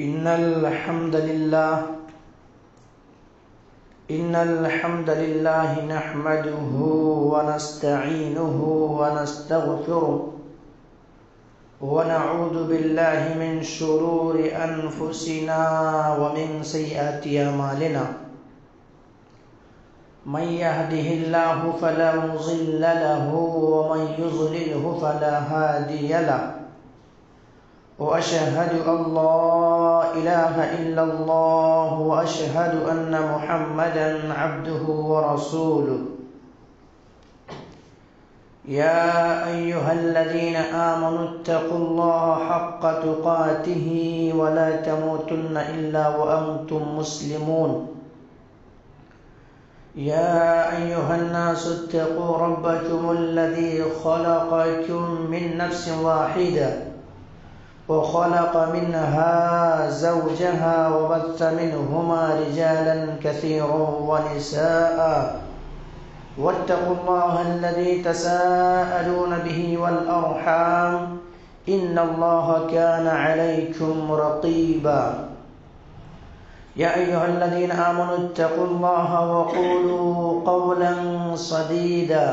إن الحمد لله نحمده ونستعينه ونستغفره ونعوذ بالله من شرور أنفسنا ومن سيئات أعمالنا من يهده الله فلا مضل له ومن يضلله فلا هادي له وأشهد أن لا إله إلا الله وأشهد أن محمدا عبده ورسوله يا أيها الذين آمنوا اتقوا الله حق تقاته ولا تموتن إلا وأنتم مسلمون يا أيها الناس اتقوا ربكم الذي خلقكم من نفس واحدة وخلق منها زوجها وبث منهما رجالا كثيرا ونساء واتقوا الله الذي تساءلون به والأرحام إن الله كان عليكم رقيبا يا أيها الذين آمنوا اتقوا الله وقولوا قولا سديدا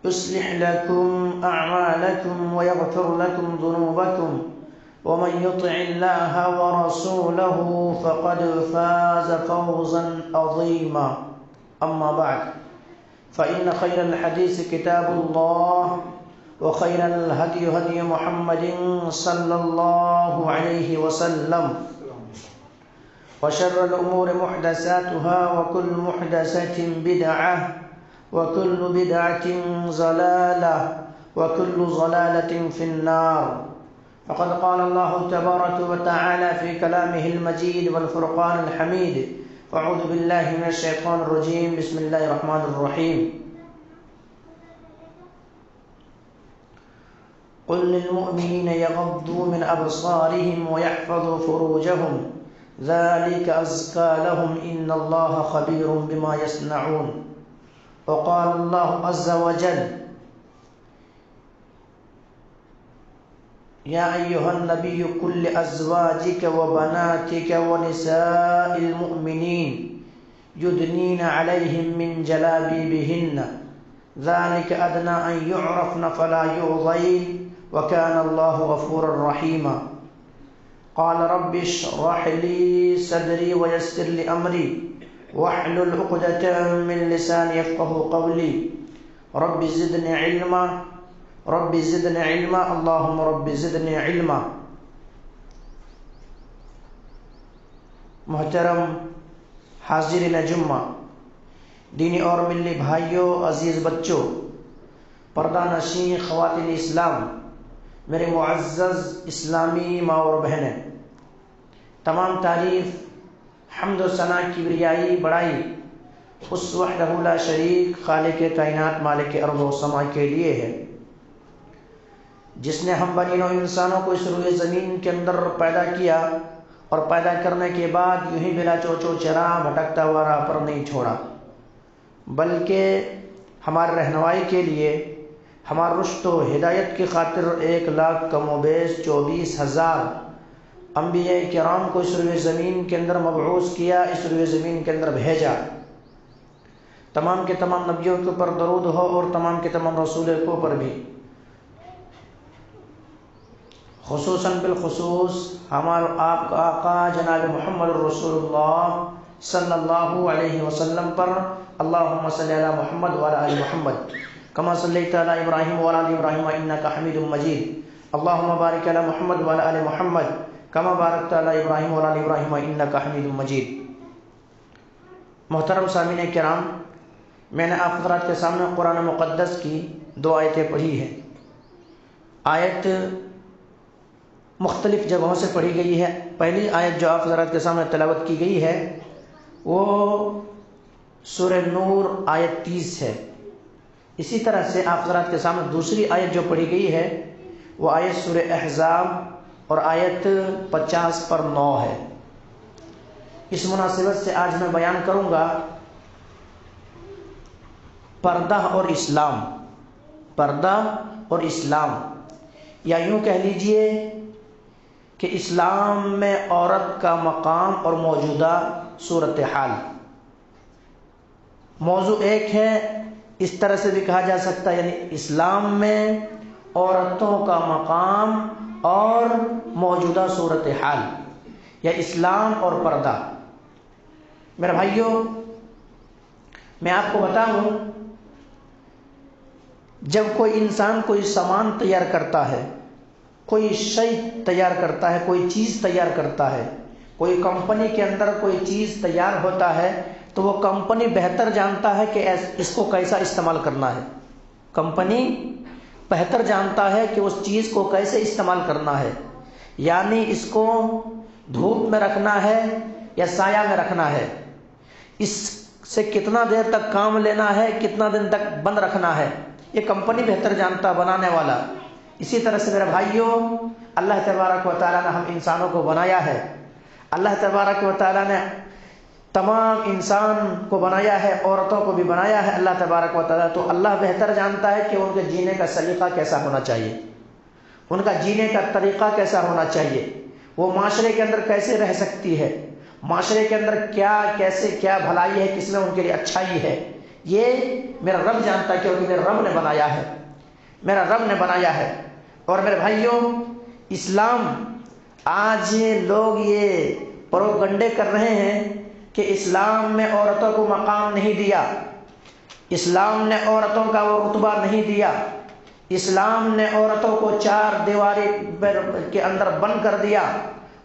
يصلح لكم أعمالكم ويغفر لكم ذنوبكم ومن يطع الله ورسوله فقد فاز فوزا عظيما أما بعد فإن خير الحديث كتاب الله وخير الهدي هدي محمد صلى الله عليه وسلم وشر الأمور محدثاتها وكل محدثة بدعة وكل بدعة ضلالة وكل ضلالة في النار فقد قال الله تبارك وتعالى في كلامه المجيد والفرقان الحميد أعوذ بالله من الشيطان الرجيم بسم الله الرحمن الرحيم قل للمؤمنين يغضوا من أبصارهم ويحفظوا فروجهم ذلك أزكى لهم إن الله خبير بما يصنعون وقال الله عز وجل يا أيها النبي قل لأزواجك وبناتك ونساء المؤمنين يدنين عليهم من جلابيبهن ذلك أدنى أن يعرفن فلا يؤذين وكان الله غفورا رحيما قال رب اشرح لي صدري ويسر لي أمري واحلل عقدة من لساني يفقهوا قولي رب زدني علما اللهم رب زدني علما. محترم حاضرین جمعہ، دینی اور ملی بھائیوں، عزیز بچوں، پردہ نشین خواتین اسلام، میرے معزز اسلامی ماں اور بہنیں، تمام تعریف حمد و ثنا کبریائی بڑائی اس وحدہ لا شریک خالق کائنات مالک ارض و سما کے لیے ہے جس نے ہم بنی نوع انسانوں کو اس روئے زمین کے اندر پیدا کیا اور پیدا کرنے کے بعد یوں ہی بلا چوچو چرا بھٹکتا ہوا راہ پر نہیں چھوڑا، بلکہ ہمارے رہنمائی کے لیے، ہمارے رشد و ہدایت کی خاطر 1,00,000 کم و بیش 24,000 انبیاء کرام کو اس روئے زمین کے اندر مبعوث کیا، اس روئے زمین کے اندر بھیجا۔ تمام کے تمام نبیوں کے اوپر درود ہو اور تمام کے تمام رسولوں کے اوپر بھی، خصوصاً بالخصوص ہمارے آپ کا آقا جناب محمد رسول اللہ صلی اللہ علیہ وسلم پر اللہم صلی علی محمد وعلی آل محمد کما صلیت علی ابراہیم وعلی آل ابراہیم انک حمید مجید اللہم بارک علی محمد وعلی آل محمد کما بارکت علی ابراہیم وعلی آل ابراہیم انک حمید مجید۔ محترم سامعین کرام، میں نے آپ حضرات کے سامنے قرآن مقدس کی 2 آیتیں پڑھی ہیں۔ آیت مختلف جگہوں سے پڑھی گئی ہے۔ پہلی آیت جو آپ حضرات کے سامنے تلاوت کی گئی ہے وہ سورہ نور آیت 30 ہے۔ اسی طرح سے آپ حضرات کے سامنے دوسری آیت جو پڑھی گئی ہے وہ آیت سورہ احزاب اور آیت 50 پر 9 ہے۔ اس مناسبت سے آج میں بیان کروں گا پردہ اور اسلام، پردہ اور اسلام، یا یوں کہہ لیجئے کہ اسلام میں عورت کا مقام اور موجودہ صورتحال۔ موضوع ایک ہے، اس طرح سے بھی کہا جا سکتا ہے، یعنی اسلام میں عورتوں کا مقام اور موجودہ صورتحال، یا اسلام اور پردہ۔ میرے بھائیوں، میں آپ کو بتاؤں، جب کوئی انسان کوئی سامان تیار کرتا ہے، کوئی شے تیار کرتا ہے، کوئی چیز تیار کرتا ہے، کوئی کمپنی کے اندر کوئی چیز تیار ہوتا ہے، تو وہ کمپنی بہتر جانتا ہے کہ اس کو کیسا استعمال کرنا ہے۔ کمپنی بہتر جانتا ہے کہ اس چیز کو کیسے استعمال کرنا ہے، یعنی اس کو دھوپ میں رکھنا ہے یا سایہ میں رکھنا ہے، اس سے کتنا دیر تک کام لینا ہے، کتنا دن تک بند رکھنا ہے، یہ کمپنی بہتر جانتا، بنانے والا۔ اسی طرح سے میرے بھائیوں، اللہ تبارک و تعالیٰ نے ہم انسانوں کو بنایا ہے، اللہ تبارک و تعالیٰ نے تمام انسان کو بنایا ہے، عورتوں کو بھی بنایا ہے اللہ تبارک و تعالیٰ، تو اللہ بہتر جانتا ہے کہ ان کے جینے کا سلیقہ کیسا ہونا چاہیے، ان کا جینے کا طریقہ کیسا ہونا چاہیے، وہ معاشرے کے اندر کیسے رہ سکتی ہے، معاشرے کے اندر کیا بھلائی ہے، کس میں ان کے لیے اچھائی ہے، یہ میرا رب جانتا ہے، کیونکہ میرے رب نے بنایا ہے، میرا رب نے بنایا ہے۔ اور میرے بھائیوں، اسلام، آج لوگ یہ پروگنڈے کر رہے ہیں کہ اسلام میں عورتوں کو مقام نہیں دیا، اسلام نے عورتوں کا وہ رتبہ نہیں دیا، اسلام نے عورتوں کو چار دیواری کے اندر بند کر دیا،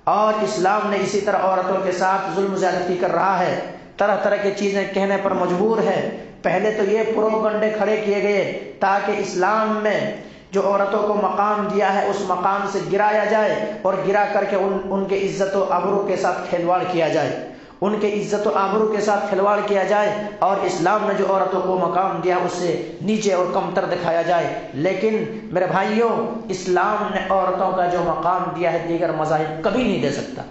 اور اسلام نے اسی طرح عورتوں کے ساتھ ظلم زیادتی کر رہا ہے، طرح طرح کی چیزیں کہنے پر مجبور ہے۔ پہلے تو یہ پروگنڈے کھڑے کیے گئے تاکہ اسلام میں جو عورتوں کو مقام دیا ہے اس مقام سے گرایا جائے، اور گرا کر کے ان کے عزت و آبرو کے ساتھ کھلواڑ کیا جائے، ان کے عزت و آبرو کے ساتھ کھلواڑ کیا جائے، اور اسلام نے جو عورتوں کو مقام دیا اس سے نیچے اور کمتر دکھایا جائے۔ لیکن میرے بھائیوں، اسلام نے عورتوں کا جو مقام دیا ہے دیگر مذاہب کبھی نہیں دے سکتا۔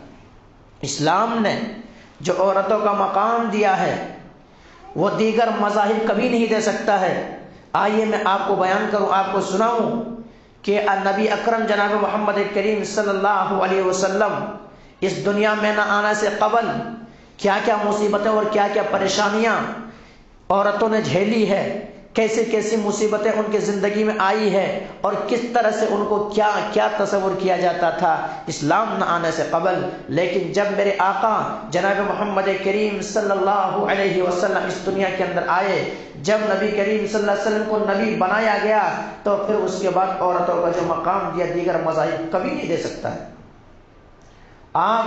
اسلام نے جو عورتوں کا مقام دیا ہے وہ دیگر مذاہب کبھی نہیں دے سکتا ہے۔ آئیے میں آپ کو بیان کروں، آپ کو سناؤں کہ نبی اکرم جناب محمد کریم صلی اللہ علیہ وسلم اس دنیا میں نہ آنے سے قبل کیا کیا مصیبتیں اور کیا کیا پریشانیاں عورتوں نے جھیلی ہے، کیسی کیسی مصیبتیں ان کی زندگی میں آئی ہے، اور کس طرح سے ان کو کیا کیا تصور کیا جاتا تھا اسلام نہ آنے سے قبل۔ لیکن جب میرے آقا جناب محمد کریم صلی اللہ علیہ وسلم اس دنیا کے اندر آئے، جب نبی کریم صلی اللہ علیہ وسلم کو نبی بنایا گیا، تو پھر اس کے بعد عورتوں کا جو مقام دیا دیگر مذاہب کبھی نہیں دے سکتا ہے۔ آپ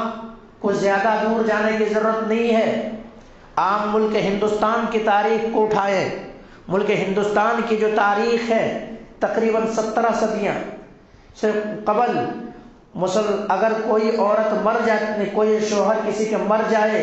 کو زیادہ دور جانے کی ضرورت نہیں ہے، آپ ملک ہندوستان کی تاریخ کو اٹھائیں۔ ملک ہندوستان کی جو تاریخ ہے تقریباً 17 صدیاں سے قبل، اگر کوئی عورت مر جائے، کوئی شوہر کسی کے مر جائے،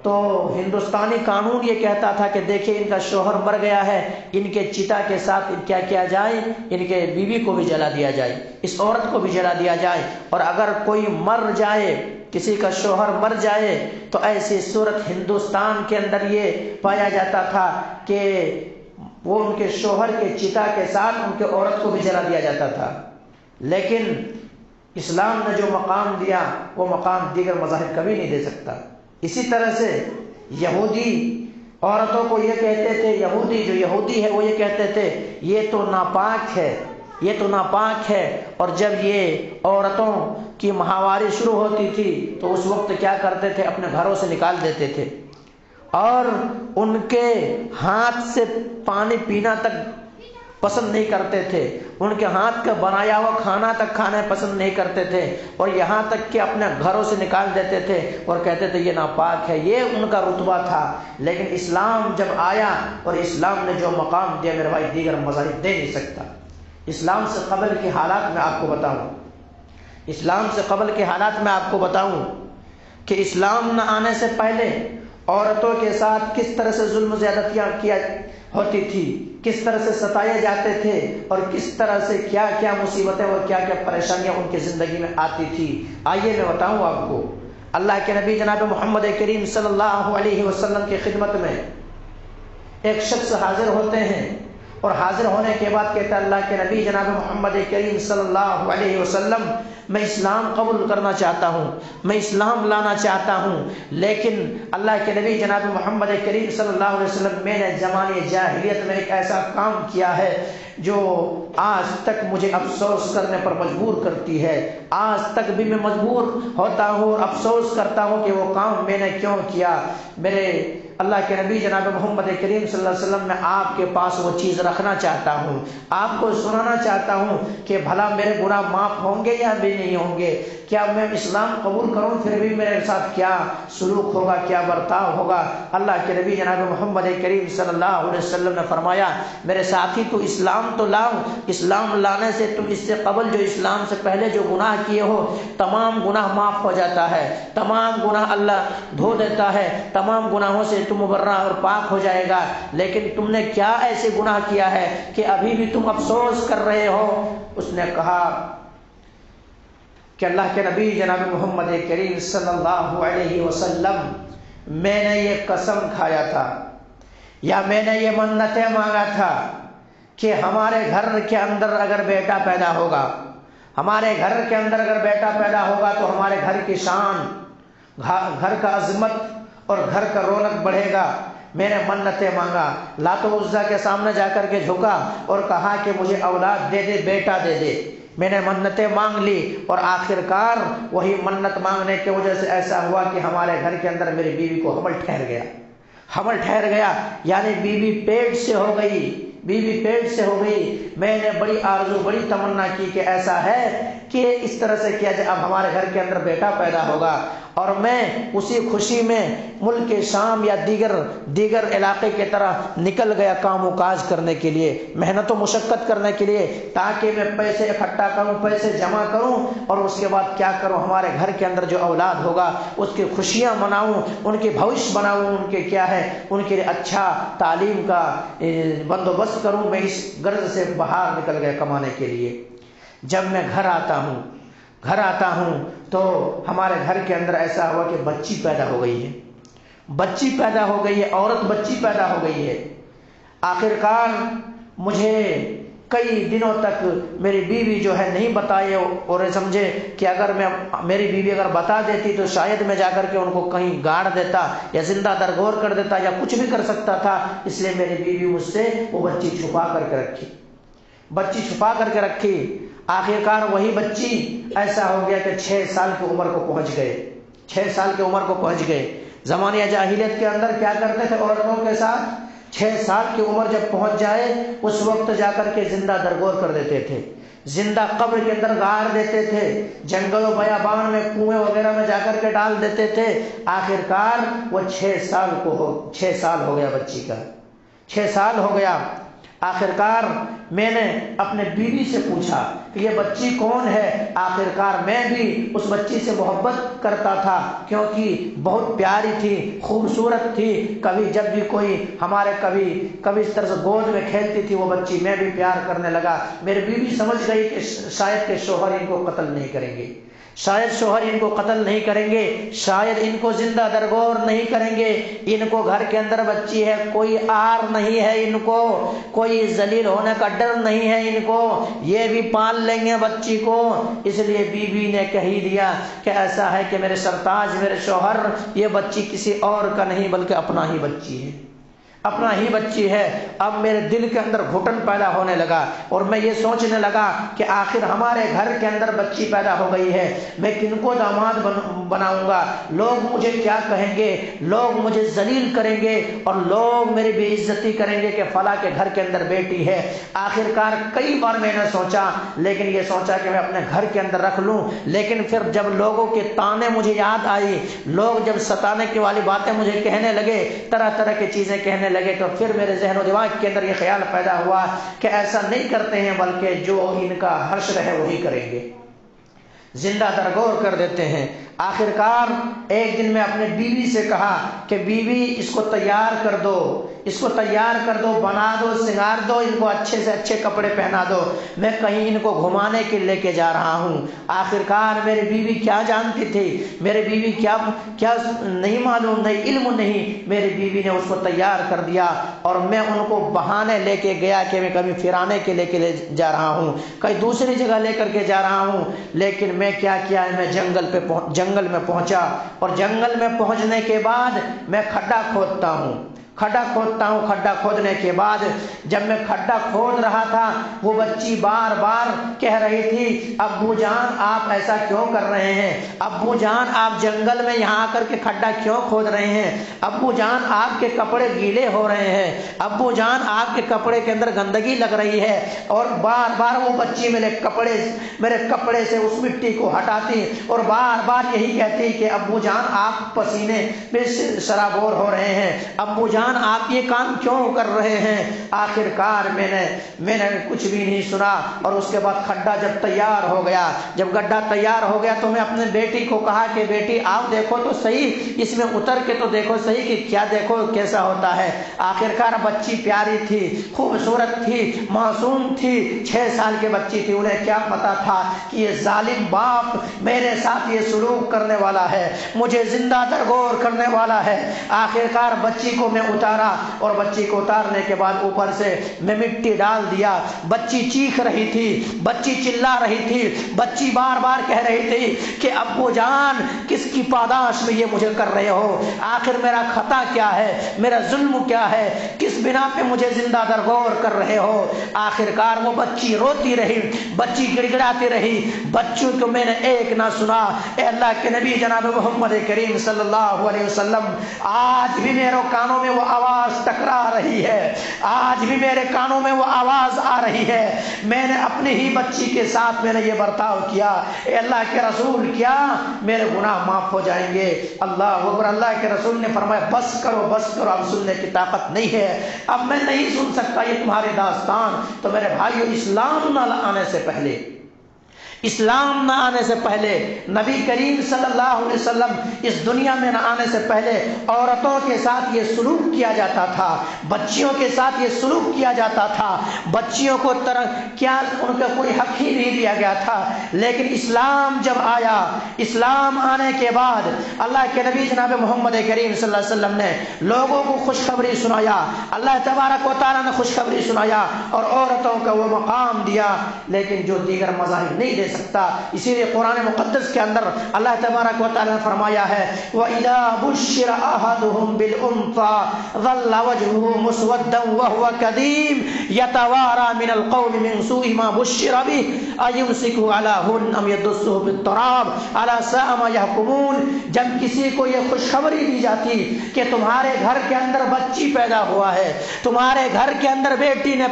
تو ہندوستانی قانون یہ کہتا تھا کہ دیکھیں ان کا شوہر مر گیا ہے، ان کے چتا کے ساتھ کیا کیا جائے، ان کے بیوی کو بھی جلا دیا جائے، اس عورت کو بھی جلا دیا جائے۔ اور اگر کوئی مر جائے، کسی کا شوہر مر جائے، تو ایسی صورت ہندوستان کے اندر یہ پایا جاتا تھا کہ وہ ان کے شوہر کے چتا کے ساتھ ان کے عورت کو بھی جلا دیا جاتا تھا۔ لیکن اسلام نے جو مقام دیا وہ مقام دیگر مذاہب کبھی نہیں دے سکتا۔ اسی طرح سے یہودی عورتوں کو یہ کہتے تھے، جو یہودی ہے وہ یہ کہتے تھے یہ تو ناپاک ہے، یہ تو ناپاک ہے۔ اور جب یہ عورتوں کی ماہواری شروع ہوتی تھی تو اس وقت کیا کرتے تھے، اپنے گھروں سے نکال دیتے تھے، اور ان کے ہاتھ سے پانی پینا تک پسند نہیں کرتے تھے، ان کے ہاتھ کا بنایا ہوا کھانا تک کھانا پسند نہیں کرتے تھے، اور یہاں تک کہ اپنے گھروں سے نکال دیتے تھے اور کہتے تھے یہ ناپاک ہے، یہ ان کا رتبہ تھا۔ لیکن اسلام جب آیا اور اسلام نے جو مقام دیا میرے بھائی دیگر مذاہب دے نہیں سکتا۔ اسلام سے قبل کے حالات میں آپ کو بتاؤں، اسلام سے قبل کے حالات میں آپ کو بتاؤں کہ اسلام نہ آنے سے پہلے عورتوں کے ساتھ کس طرح سے ظلم زیادتیاں کیا ہوتی تھی، کس طرح سے ستائے جاتے تھے، اور کس طرح سے کیا کیا مصیبتیں اور کیا کیا پریشانیاں ان کی زندگی میں آتی تھی۔ آئیے میں بتاؤں آپ کو، اللہ کے نبی جناب محمد کریم صلی اللہ علیہ وسلم کی خدمت میں ایک شخص حاضر ہوتے ہیں، اور حاضر ہونے کے بعد کہتا ہے اللہ کے نبی جناب محمد کریم صلی اللہ علیہ وسلم میں اسلام قبول کرنا چاہتا ہوں، میں اسلام لانا چاہتا ہوں، لیکن اللہ کے نبی جناب محمد کریم صلی اللہ علیہ وسلم میں نے زمانے جاہلیت میں ایک ایسا کام کیا ہے جو آج تک مجھے افسوس کرنے پر مجبور کرتی ہے۔ آج تک بھی میں مجبور ہوتا ہوں اور افسوس کرتا ہوں کہ وہ کام میں نے کیوں کیا۔ میرے اللہ کے نبی جناب محمد کریم صلی اللہ علیہ وسلم میں آپ کے پاس وہ چیز رکھنا چاہتا ہوں، آپ کو سنانا چاہتا ہوں کہ بھلا میرے گناہ معاف ہوں گے یا بھی نہیں ہوں گے؟ کیا میں اسلام قبول کروں پھر بھی میرے ساتھ کیا سلوک ہوگا، کیا برتاؤ ہوگا؟ اللہ کے نبی جناب محمد کریم صلی اللہ علیہ وسلم نے فرمایا میرے ساتھی تو اسلام تو لاؤ، اسلام لانے سے تم اس سے قبل جو اسلام سے پہلے جو گناہ کیے ہو تمام گناہ معاف ہو جاتا ہے، تمام گناہ اللہ دھو دیتا ہے، تمام گناہوں سے تم مبرہ اور پاک ہو جائے گا، لیکن تم نے کیا ایسے گناہ کیا ہے کہ ابھی بھی تم افسوس کر رہے ہو؟ اس نے کہا کہ اللہ کے نبی جناب محمد کریم صلی اللہ علیہ وسلم میں نے یہ قسم کھایا تھا یا میں نے یہ منتیں مانگا تھا کہ ہمارے گھر کے اندر اگر بیٹا پیدا ہوگا، ہمارے گھر کے اندر اگر بیٹا پیدا ہوگا تو ہمارے گھر کی شان، گھر کا عظمت اور گھر کا رونق بڑھے گا۔ میں نے منتیں مانگا، لات و عزا کے سامنے جا کر کے جھکا اور کہا کہ مجھے اولاد دے دے، بیٹا دے دے۔ میں نے منتیں مانگ لی اور آخر کار وہی منت مانگنے کی وجہ سے ایسا ہوا کہ ہمارے گھر کے اندر میری بیوی کو حمل ٹھہر گیا، حمل ٹھہر گیا، یعنی بیوی پیٹ سے ہو گئی، بیوی پیٹ سے ہو گئی۔ میں نے بڑی آرزو، بڑی تمنا کی کہ ایسا ہے کہ اس طرح سے کیا جائے، اب ہمارے گھر کے اندر بیٹا پیدا ہوگا، اور میں اسی خوشی میں ملک شام یا دیگر علاقے کی طرح نکل گیا کام و کاج کرنے کے لیے، محنت و مشقت کرنے کے لیے، تاکہ میں پیسے اکٹھا کروں، پیسے جمع کروں اور اس کے بعد کیا کروں، ہمارے گھر کے اندر جو اولاد ہوگا اس کی خوشیاں مناؤں، ان کے بھوش بناؤں، ان کے کیا ہے ان کے لیے اچھا تعلیم کا بندوبست کروں۔ میں اس غرض سے باہر نکل گیا کمانے کے لیے۔ جب میں گھر آتا ہوں تو ہمارے گھر کے اندر ایسا ہوا کہ بچی پیدا ہو گئی ہے، بچی پیدا ہو گئی ہے، عورت بچی پیدا ہو گئی ہے۔ آخر کار مجھے کئی دنوں تک میری بیوی جو ہے نہیں بتائے اور سمجھے کہ اگر میری بیوی اگر بتا دیتی تو شاید میں جا کر کے ان کو کہیں گاڑ دیتا یا زندہ درگور کر دیتا یا کچھ بھی کر سکتا تھا، اس لیے میری بیوی مجھ سے وہ بچی چھپا کر کے رکھی۔ آخر کار وہی بچی ایسا ہو گیا کہ 6 سال کی عمر کو پہنچ گئے۔ زمانہ جاہلیت کے اندر کیا کرتے تھے عورتوں کے ساتھ؟ 6 سال کی عمر جب پہنچ جائے اس وقت جا کر کے زندہ درگور کر دیتے تھے، زندہ قبر کے اندر گاڑ دیتے تھے، جنگل و بیابان میں کنویں وغیرہ میں جا کر کے ڈال دیتے تھے۔ آخر کار وہ 6 سال ہو گیا بچی کا، 6 سال ہو گیا۔ آخر کار میں نے اپنے بیوی سے پوچھا کہ یہ بچی کون ہے؟ آخر کار میں بھی اس بچی سے محبت کرتا تھا کیونکہ بہت پیاری تھی، خوبصورت تھی، کبھی جب بھی کوئی ہمارے کبھی اس طرح سے گود میں کھیلتی تھی وہ بچی، میں بھی پیار کرنے لگا۔ میری بیوی سمجھ گئی کہ شاید کہ شوہر ان کو قتل نہیں کریں گے، شاید ان کو زندہ درگور نہیں کریں گے، ان کو گھر کے اندر بچی ہے، کوئی آر نہیں ہے، ان کو کوئی ذلیل ہونے کا ڈر نہیں ہے، ان کو یہ بھی پال لیں گے بچی کو۔ اس لیے بیوی نے کہہ دیا کہ ایسا ہے کہ میرے سرتاج، میرے شوہر، یہ بچی کسی اور کا نہیں بلکہ اپنا ہی بچی ہے۔ اب میرے دل کے اندر گھٹن پیدا ہونے لگا اور میں یہ سوچنے لگا کہ آخر ہمارے گھر کے اندر بچی پیدا ہو گئی ہے، میں کن کو داماد بناؤں گا؟ لوگ مجھے کیا کہیں گے؟ لوگ مجھے ذلیل کریں گے اور لوگ میری بے عزتی کریں گے کہ فلاں کے گھر کے اندر بیٹی ہے۔ آخر کار کئی بار میں نے سوچا، لیکن یہ سوچا کہ میں اپنے گھر کے اندر رکھ لوں، لیکن پھر جب لوگوں کے تانے مجھے یاد آئی، لوگ جب ستانے کی والی باتیں مجھے کہنے لگے، طرح طرح کی چیزیں کہنے لگے، تو پھر میرے ذہن و دماغ کے اندر یہ خیال پیدا ہوا کہ ایسا نہیں کرتے ہیں بلکہ جو ان کا حشر ہے وہی کریں گے، زندہ درگور کر دیتے ہیں۔ آخر کار ایک دن میں اپنے بیوی سے کہا کہ بیوی اس کو تیار کر دو، اس کو تیار کر دو، بنا دو، سنگار دو، ان کو اچھے سے اچھے کپڑے پہنا دو، میں کہیں ان کو گھمانے کے لے کے جا رہا ہوں۔ آخر کار میری بیوی کیا جانتی تھی، میری بیوی کیا نہیں معلوم، نہیں علم نہیں، میری بیوی نے اس کو تیار کر دیا اور میں ان کو بہانے لے کے گیا کہ میں کبھی پھرانے کے لے کے جا رہا ہوں، کہیں دوسری جگہ لے کر کے جا رہا ہوں۔ لیکن میں کیا کیا ہے، میں جنگل میں پہنچا، اور جنگل میں پہنچنے کے بعد میں کھڈا کھودتا ہوں، کھڈا کھودنے کے بعد جب میں کھڈا کھود رہا تھا، وہ بچی بار بار کہہ رہی تھی ابو جان آپ ایسا کیوں کر رہے ہیں، ابو جان آپ جنگل میں یہاں آ کر کے کھڈا کیوں کھود رہے ہیں، ابو جان آپ کے کپڑے گیلے ہو رہے ہیں، ابو جان آپ کے کپڑے کے اندر گندگی لگ رہی ہے۔ اور بار بار وہ بچی میرے کپڑے سے اس مٹی کو ہٹاتی اور بار بار یہی کہتی کہ ابو جان آپ پسینے میں سرابور ہو رہے ہیں، ابو جان آپ یہ کام کیوں کر رہے ہیں۔ آخر کار میں نے کچھ بھی نہیں سنا، اور اس کے بعد کھڈا جب تیار ہو گیا، جب گڈھا تیار ہو گیا تو میں اپنے بیٹی کو کہا کہ بیٹی آپ دیکھو تو صحیح، اس میں اتر کے تو دیکھو صحیح کہ کیا دیکھو کیسا ہوتا ہے۔ آخر کار بچی پیاری تھی، خوبصورت تھی، معصوم تھی، 6 سال کی بچی تھی، انہیں کیا پتا تھا کہ یہ ظالم باپ میرے ساتھ یہ سلوک کرنے والا ہے، مجھے زندہ درگور کرنے والا ہے۔ آخر کار بچی کو میں اتارا، اور بچی کو اتارنے کے بعد اوپر سے میں مٹی ڈال دیا۔ بچی چیخ رہی تھی، بچی چلا رہی تھی، بچی بار بار کہہ رہی تھی کہ ابو جان کس کی پاداش میں یہ مجھے کر رہے ہو، آخر میرا خطا کیا ہے، میرا ظلم کیا ہے، کس بنا پہ مجھے زندہ درگور کر رہے ہو۔ آخر کار وہ بچی روتی رہی، بچی گڑ گڑاتی رہی، بچوں کو میں نے ایک نہ سنا۔ اے اللہ کے نبی جناب محمد کریم صلی اللہ علیہ وسلم، آج بھی میرے کانوں میں وہ آواز ٹکرا رہی ہے، آج بھی میرے کانوں میں وہ آواز آ رہی ہے، میں نے اپنی ہی بچی کے ساتھ میں نے یہ برتاؤ کیا، اے اللہ کے رسول کیا میرے گناہ معاف ہو جائیں گے۔ اللہ اکبر۔ اللہ کے رسول نے فرمایا بس کرو بس کرو، اب سننے کی طاقت نہیں ہے، اب میں نہیں سن سکتا یہ تمہاری داستان۔ تو میرے بھائیو، اسلام نہ آنے سے پہلے، اسلام نہ آنے سے پہلے، نبی کریم صلی اللہ علیہ وسلم اس دنیا میں نہ آنے سے پہلے عورتوں کے ساتھ یہ سلوک کیا جاتا تھا، بچیوں کے ساتھ یہ سلوک کیا جاتا تھا، بچیوں کو کیا ان کا کوئی حق ہی نہیں دیا گیا تھا۔ لیکن اسلام جب آیا، اسلام آنے کے بعد اللہ کے نبی جناب محمد کریم صلی اللہ علیہ وسلم نے لوگوں کو خوشخبری سنایا، اللہ تبارک و تعالیٰ نے خوشخبری سنایا اور عورتوں کو وہ مقام دیا، لیکن جو دیگر مذاہب نہیں دے سکتا۔ اسی لیے قرآن مقدس کے اندر اللہ تبارک و تعالیٰ نے فرمایا ہے وَإِذَا بُشِّرَ أَحَدُهُم بِالْأُنثَىٰ ظَلَّ وَجْهُهُ مُسْوَدًّا وَهُوَ كَظِيمٌ يَتَوَارَىٰ مِنَ الْقَوْمِ مِنْ سُوءِ مَا بُشِّرَ بِهِ أَيُمْسِكُهُ عَلَىٰ هُنٍّ أَمْ يَدُسُّهُ فِي التُّرَابِ أَلَا سَاءَ مَا يَحْكُمُونَ۔ جب کسی کو یہ خوشخبری دی جاتی کہ تمہارے گھر کے اندر بچی پیدا ہوا ہے، تمہارے گھر کے اندر بیٹی نے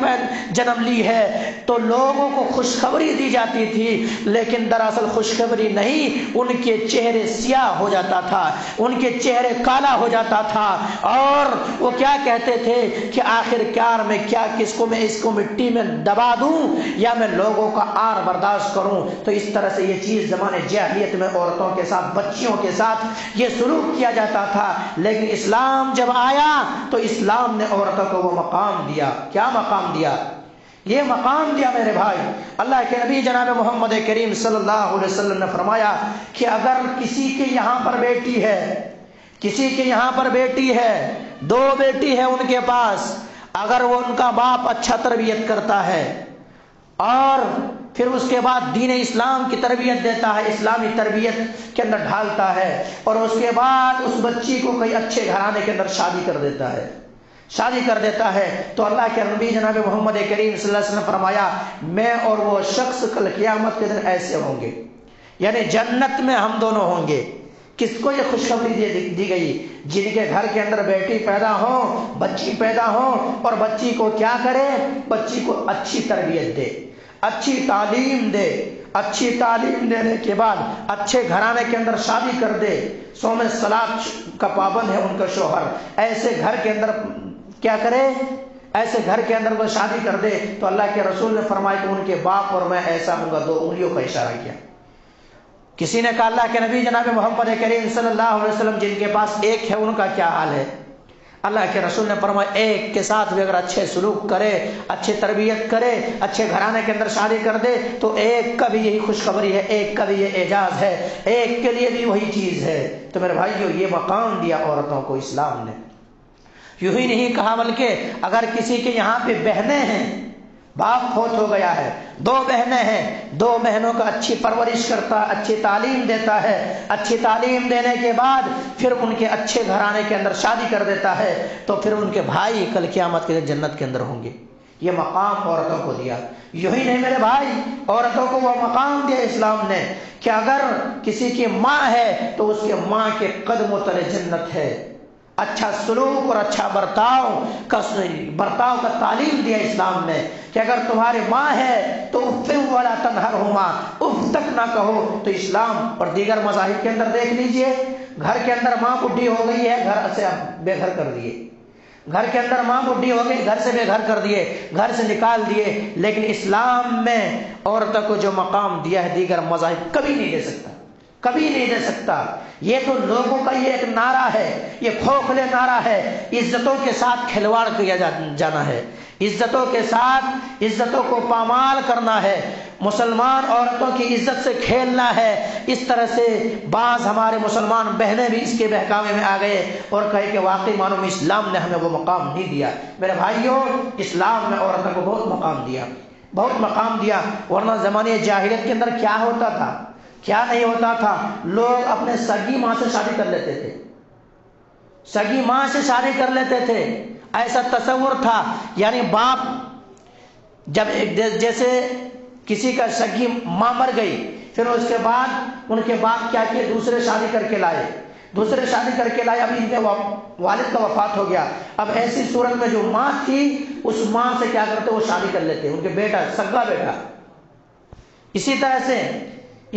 جنم لی ہے، تو لوگوں کو خوشخبری دی جاتی تھی، لیکن دراصل خوشخبری نہیں، ان کے چہرے سیاہ ہو جاتا تھا، ان کے چہرے کالا ہو جاتا تھا، اور وہ کیا کہتے تھے کہ آخر کار میں کیا کس کو میں اس کو مٹی میں دبا دوں یا میں لوگوں کا آر برداشت کروں۔ تو اس طرح سے یہ چیز زمانے جاہلیت میں عورتوں کے ساتھ، بچیوں کے ساتھ یہ سلوک کیا جاتا تھا۔ لیکن اسلام جب آیا تو اسلام نے عورتوں کو وہ مقام دیا۔ کیا مقام دیا؟ یہ مقام دیا میرے بھائی۔ اللہ کے نبی جناب محمد کریم صلی اللہ علیہ وسلم نے فرمایا کہ اگر کسی کے یہاں پر بیٹی ہے، کسی کے یہاں پر بیٹی ہے، 2 بیٹی ہے ان کے پاس، اگر وہ ان کا باپ اچھا تربیت کرتا ہے اور پھر اس کے بعد دین اسلام کی تربیت دیتا ہے، اسلامی تربیت کے اندر ڈھالتا ہے، اور اس کے بعد اس بچی کو کئی اچھے گھرانے کے اندر شادی کر دیتا ہے، تو اللہ کے نبی جناب محمد کریم صلی اللہ علیہ وسلم نے فرمایا میں اور وہ شخص کل قیامت کے دن ایسے ہوں گے، یعنی جنت میں ہم دونوں ہوں گے۔ کس کو یہ خوشخبری دی گئی؟ جن کے گھر کے اندر بیٹی پیدا ہو، بچی پیدا ہو، اور بچی کو کیا کرے؟ بچی کو اچھی تربیت دے، اچھی تعلیم دے، اچھی تعلیم دینے کے بعد اچھے گھرانے کے اندر شادی کر دے، صوم صلاۃ کا پابند ہے ان کا شوہر، ایسے گھر کے اندر کیا کرے؟ ایسے گھر کے اندر وہ شادی کر دے۔ تو اللہ کے رسول نے فرمایا کہ ان کے باپ اور میں ایسا ہوں گا، 2 انگلیوں کا اشارہ کیا، کسی نے کہا اللہ کے نبی جناب محمد کریم صلی اللہ علیہ وسلم جن کے پاس ایک ہے ان کا کیا حال ہے؟ اللہ کے رسول نے فرمایا ایک کے ساتھ بھی اگر اچھے سلوک کرے، اچھی تربیت کرے، اچھے گھرانے کے اندر شادی کر دے تو ایک کا بھی یہی خوشخبری ہے، ایک کا بھی یہ اعجاز ہے، ایک کے لیے بھی وہی چیز ہے۔ تو میرے بھائیو یہ مقام دیا عورتوں کو اسلام نے۔ یوں ہی نہیں کہا بلکہ اگر کسی کے یہاں پہ بہنیں ہیں، باپ فوت ہو گیا ہے، دو بہنیں ہیں، دو بہنوں کا اچھی پرورش کرتا ہے، اچھی تعلیم دیتا ہے، اچھی تعلیم دینے کے بعد پھر ان کے اچھے گھرانے کے اندر شادی کر دیتا ہے تو پھر ان کے بھائی کل قیامت کے دن جنت کے اندر ہوں گے۔ یہ مقام عورتوں کو دیا۔ یوں ہی نہیں میرے بھائی، عورتوں کو وہ مقام دیا اسلام نے کہ اگر کسی کی ماں ہے تو اس کے ماں کے قدموں تلے جنت ہے۔ اچھا سلوک اور اچھا برتاؤ کا تعلیم دیا اسلام نے کہ اگر تمہاری ماں ہے تو اف ولا تنہرہما، اف تک نہ کہو۔ تو اسلام اور دیگر مذاہب کے اندر دیکھ لیجئے، گھر کے اندر ماں بڈھی ہو گئی ہے، گھر سے بے گھر کر دیے، گھر کے اندر ماں بڈھی ہو گئی، گھر سے بے گھر کر دیے، گھر سے نکال دیے۔ لیکن اسلام میں عورتوں کو جو مقام دیا ہے دیگر مذاہب کبھی نہیں دے سکتا، کبھی نہیں دے سکتا۔ یہ تو لوگوں کا یہ ایک نعرہ ہے، یہ کھوکھلے نعرہ ہے، عزتوں کے ساتھ کھلواڑ کیا جانا ہے، عزتوں کے ساتھ عزتوں کو پامال کرنا ہے، مسلمان عورتوں کی عزت سے کھیلنا ہے۔ اس طرح سے بعض ہمارے مسلمان بہنیں بھی اس کے بہکاوے میں آ گئے اور کہے کہ واقعی معلوم اسلام نے ہمیں وہ مقام نہیں دیا۔ میرے بھائیوں، اسلام نے عورتوں کو بہت مقام دیا، بہت مقام دیا۔ ورنہ زمانے جاہلیت کے اندر کیا ہوتا تھا، کیا نہیں ہوتا تھا؟ لوگ اپنے سگی ماں سے شادی کر لیتے تھے، سگی ماں سے شادی کر لیتے تھے۔ ایسا تصور تھا، یعنی باپ جب جیسے کسی کا سگی ماں مر گئی، پھر اس کے بعد ان کے باپ کیا کیے، دوسرے شادی کر کے لائے، دوسرے شادی کر کے لائے۔ اب ان کے والد کا وفات ہو گیا، اب ایسی صورت میں جو ماں تھی اس ماں سے کیا کرتے، وہ شادی کر لیتے ان کے بیٹا، سگا بیٹا۔ اسی طرح سے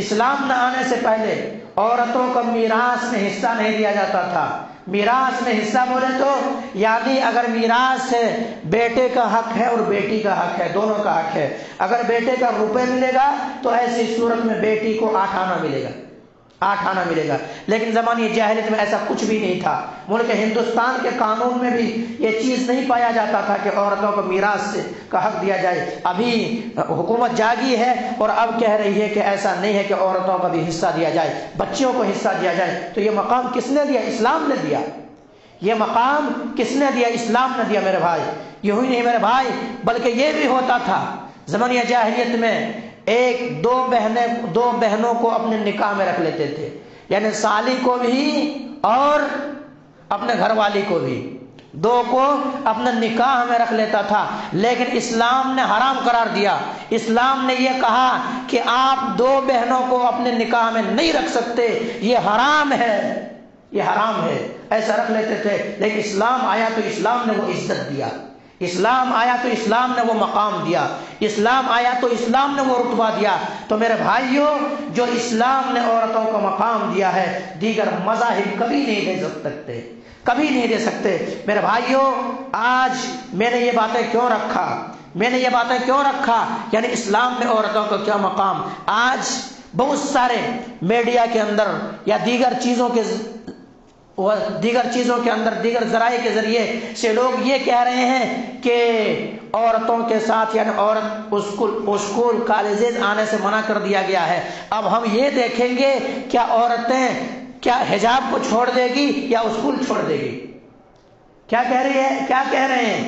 اسلام نہ آنے سے پہلے عورتوں کو میراث میں حصہ نہیں دیا جاتا تھا۔ میراث میں حصہ بولے تو یعنی اگر میراث ہے، بیٹے کا حق ہے اور بیٹی کا حق ہے، دونوں کا حق ہے۔ اگر بیٹے کا روپے ملے گا تو ایسی صورت میں بیٹی کو 8 آنا ملے گا، 8 آنا ملے گا۔ لیکن زمانے جاہلیت میں ایسا کچھ بھی نہیں تھا۔ ملک ہندوستان کے قانون میں بھی یہ چیز نہیں پایا جاتا تھا کہ عورتوں کو میراث کا حق دیا جائے۔ ابھی حکومت جاگی ہے اور اب کہہ رہی ہے کہ ایسا نہیں ہے کہ عورتوں کا بھی حصہ دیا جائے، بچیوں کو حصہ دیا جائے۔ تو یہ مقام کس نے دیا؟ اسلام نے دیا۔ یہ مقام کس نے دیا؟ اسلام نے دیا میرے بھائی۔ یہی نہیں میرے بھائی، بلکہ یہ بھی ہوتا تھا زمانیہ جاہلیت میں، دو بہنوں کو اپنے نکاح میں رکھ لیتے تھے، یعنی سالی کو بھی اور اپنے گھر والی کو بھی، دو کو اپنے نکاح میں رکھ لیتا تھا۔ لیکن اسلام نے حرام قرار دیا۔ اسلام نے یہ کہا کہ آپ 2 بہنوں کو اپنے نکاح میں نہیں رکھ سکتے، یہ حرام ہے، یہ حرام ہے۔ ایسا رکھ لیتے تھے، لیکن اسلام آیا تو اسلام نے وہ عزت دیا، اسلام آیا تو اسلام نے وہ مقام دیا، اسلام آیا تو اسلام نے وہ رتبہ دیا۔ تو میرے بھائیوں، جو اسلام نے عورتوں کو مقام دیا ہے دیگر مذاہب کبھی نہیں دے سکتے، کبھی نہیں دے سکتے۔ میرے بھائیوں، آج میں نے یہ باتیں کیوں رکھا، یعنی اسلام میں عورتوں کو کیا مقام۔ آج بہت سارے میڈیا کے اندر یا دیگر چیزوں کے اندر، دیگر ذرائع کے ذریعے سے لوگ یہ کہہ رہے ہیں کہ عورتوں کے ساتھ، یعنی عورت اسکول کالجز آنے سے منع کر دیا گیا ہے۔ اب ہم یہ دیکھیں گے کیا عورتیں کیا حجاب کو چھوڑ دے گی یا اسکول چھوڑ دے گی؟ کیا کہہ رہے ہیں؟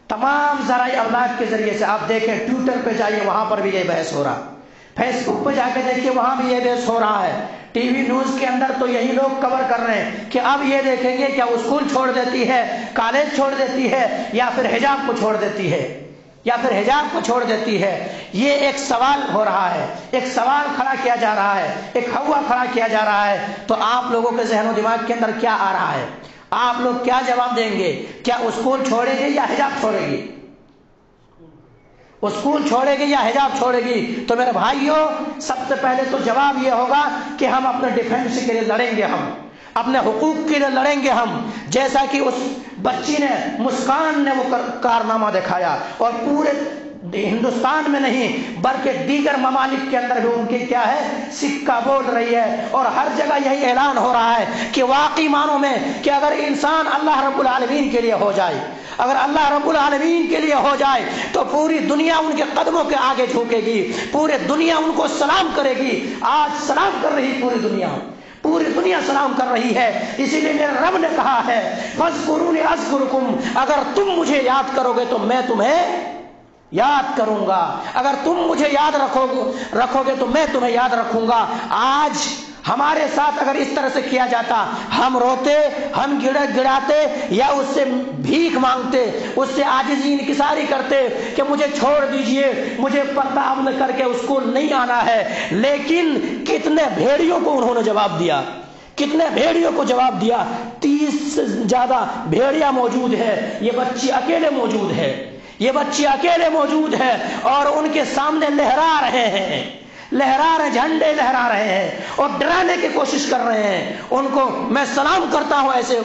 تمام ذرائع ابلاغ کے ذریعے سے آپ دیکھیں، ٹویٹر پہ جائیے وہاں پر بھی یہ بحث ہو رہا، فیس بک پہ جا کے دیکھیے وہاں بھی یہ بحث ہو رہا ہے، ٹی وی نیوز کے اندر تو یہی لوگ کور کر رہے ہیں کہ اب یہ دیکھیں گے کیا اسکول چھوڑ دیتی ہے، کالج چھوڑ دیتی ہے یا پھر حجاب کو چھوڑ دیتی ہے، یہ ایک سوال ہو رہا ہے، ایک سوال کھڑا کیا جا رہا ہے، ایک ہوا کھڑا کیا جا رہا ہے۔ تو آپ لوگوں کے ذہن و دماغ کے اندر کیا آ رہا ہے؟ آپ لوگ کیا جواب دیں گے؟ کیا اسکول چھوڑے گی یا حجاب چھوڑے گی؟ اسکول چھوڑے گی یا حجاب چھوڑے گی؟ تو میرے بھائیوں، سب سے پہلے تو جواب یہ ہوگا کہ ہم اپنے ڈیفنس کے لیے لڑیں گے، ہم اپنے حقوق کے لیے لڑیں گے ہم، جیسا کہ اس بچی نے، مسکان نے وہ کارنامہ دکھایا اور پورے ہندوستان میں نہیں بلکہ دیگر ممالک کے اندر بھی ان کی کیا ہے سکہ بول رہی ہے، اور ہر جگہ یہی اعلان ہو رہا ہے کہ واقعی معنوں میں کہ اگر انسان اللہ رب العالمین کے لیے ہو جائے، اگر اللہ رب العالمین کے لیے ہو جائے تو پوری دنیا ان کے قدموں کے آگے جھکے گی، پوری دنیا ان کو سلام کرے گی۔ آج سلام کر رہی پوری دنیا سلام کر رہی ہے، اسی لیے میرے رب نے کہا ہے فاذکرونی اذکرکم، اگر تم مجھے یاد کرو گے تو میں تمہیں یاد کروں گا، اگر تم مجھے یاد رکھو گے تو میں تمہیں یاد رکھوں گا۔ آج ہمارے ساتھ اگر اس طرح سے کیا جاتا، ہم روتے، ہم گڑاتے یا اس سے بھیک مانگتے، اس سے عاجزی انکساری کرتے کہ مجھے چھوڑ دیجئے، مجھے پردہ عمل کر کے اسکول نہیں آنا ہے، لیکن کتنے بھیڑیوں کو انہوں نے جواب دیا، کتنے بھیڑیوں کو جواب دیا۔ 30 سے زیادہ بھیڑیا موجود ہے، یہ بچی اکیلے موجود ہے، یہ بچی اکیلے موجود ہے اور ان کے سامنے لہرا رہے ہیں، جھنڈے لہرا رہے ہیں اور ڈرانے کی کوشش کر رہے ہیں۔ ان کو میں سلام کرتا ہوں، ایسے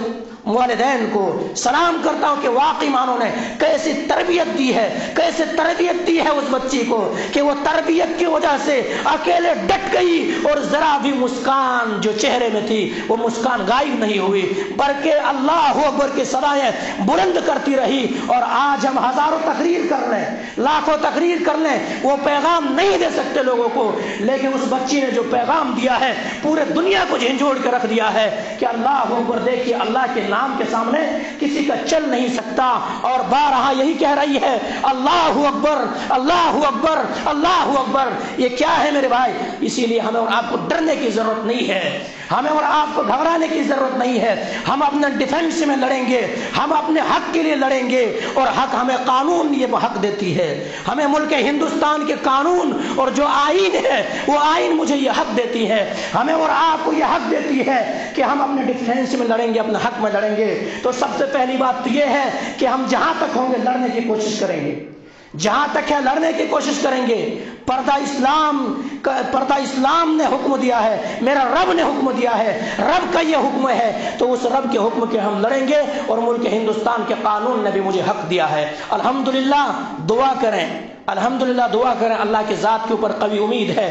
والدین کو سلام کرتا ہوں کہ واقعی معنوں نے کیسی تربیت دی ہے، کیسے تربیت دی ہے اس بچی کو کہ وہ تربیت کی وجہ سے اکیلے ڈٹ گئی اور ذرا بھی مسکان جو چہرے میں تھی وہ مسکان غائب نہیں ہوئی، بلکہ اللہ اکبر کی صدائیں بلند کرتی رہی۔ اور آج ہم ہزاروں تقریر کر لیں، لاکھوں تقریر کر لیں، وہ پیغام نہیں دے سکتے لوگوں کو، لیکن اس بچی نے جو پیغام دیا ہے پورے دنیا کو جھنجھوڑ کے رکھ دیا ہے کہ اللہ اکبر، دیکھیے اللہ کے نام کے سامنے کسی کا چل نہیں سکتا، اور بارہا یہی کہہ رہی ہے اللہ اکبر اللہ اکبر اللہ اکبر۔ یہ کیا ہے میرے بھائی؟ اسی لیے ہمیں اور آپ کو ڈرنے کی ضرورت نہیں ہے، ہمیں اور آپ کو گھبرانے کی ضرورت نہیں ہے، ہم اپنے ڈیفنس میں لڑیں گے، ہم اپنے حق کے لیے لڑیں گے، اور حق ہمیں قانون یہ حق دیتی ہے، ہمیں ملک ہندوستان کے قانون اور جو آئین ہے وہ آئین مجھے یہ حق دیتی ہے، ہمیں اور آپ کو یہ حق دیتی ہے کہ ہم اپنے ڈیفنس میں لڑیں گے، اپنے حق میں لڑیں گے۔ تو سب سے پہلی بات تو یہ ہے کہ ہم جہاں تک ہوں گے لڑنے کی کوشش کریں گے، جہاں تک ہے لڑنے کی کوشش کریں گے۔ پردہ اسلام نے حکم دیا ہے، میرا رب نے حکم دیا ہے، رب کا یہ حکم ہے، تو اس رب کے حکم کے ہم لڑیں گے، اور ملک ہندوستان کے قانون نے بھی مجھے حق دیا ہے۔ الحمدللہ دعا کریں، الحمدللہ دعا کریں، اللہ کی ذات کے اوپر قوی امید ہے